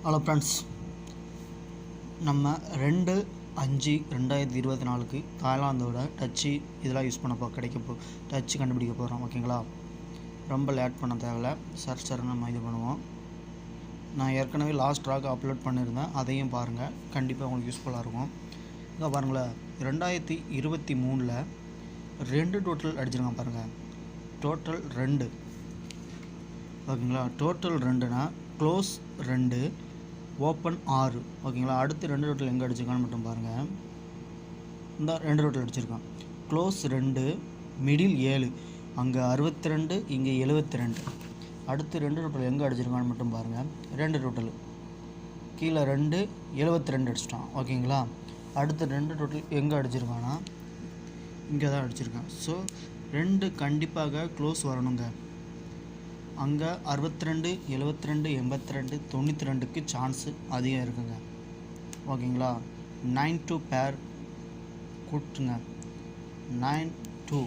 Hello friends, நம்ம 2/5/2024 தாய்லாந்தோட Dutch இதெல்லாம் use பண்ண டச்சு கண்டுபிடிக்க போகிறோம். ஓகேங்களா? ரொம்ப லேட் பண்ண தேவையில்ல, சர்ன்னு நம்ம இது பண்ணுவோம். நான் ஏற்கனவே லாஸ்ட் ட்ராக் அப்லோட் பண்ணியிருந்தேன், அதையும் பாருங்கள், கண்டிப்பாக உங்களுக்கு யூஸ்ஃபுல்லாக இருக்கும். இங்கே பாருங்களேன், 2023 2 டோட்டல் அடிச்சிருக்கான் பாருங்கள். டோட்டல் 2. ஓகேங்களா? டோட்டல் 2னா க்ளோஸ் 2, ஓப்பன் 6. ஓகேங்களா? அடுத்து 2 டோட்டல் எங்கே அடிச்சிருக்கான்னு மட்டும் பாருங்கள். இந்த 2 டோட்டல் அடிச்சிருக்கான். Close 2, middle 7. அங்கே 62, இங்கே 72. அடுத்து 2 டோட்டல் எங்கே அடிச்சிருக்கான்னு மட்டும் பாருங்கள். 2 டோட்டல் கீழே 2, 72 அடிச்சிட்டான். ஓகேங்களா? அடுத்து 2 டோட்டல் எங்கே அடிச்சிருக்கான்னா இங்கே தான் அடிச்சிருக்கான். ஸோ 2 கண்டிப்பாக க்ளோஸ் வரணுங்க. அங்கே 62, 72, 82, 92க்கு சான்ஸு அதிகம் இருக்குங்க. ஓகேங்களா? 9-2 பேர் கூட்டுங்க. 9-2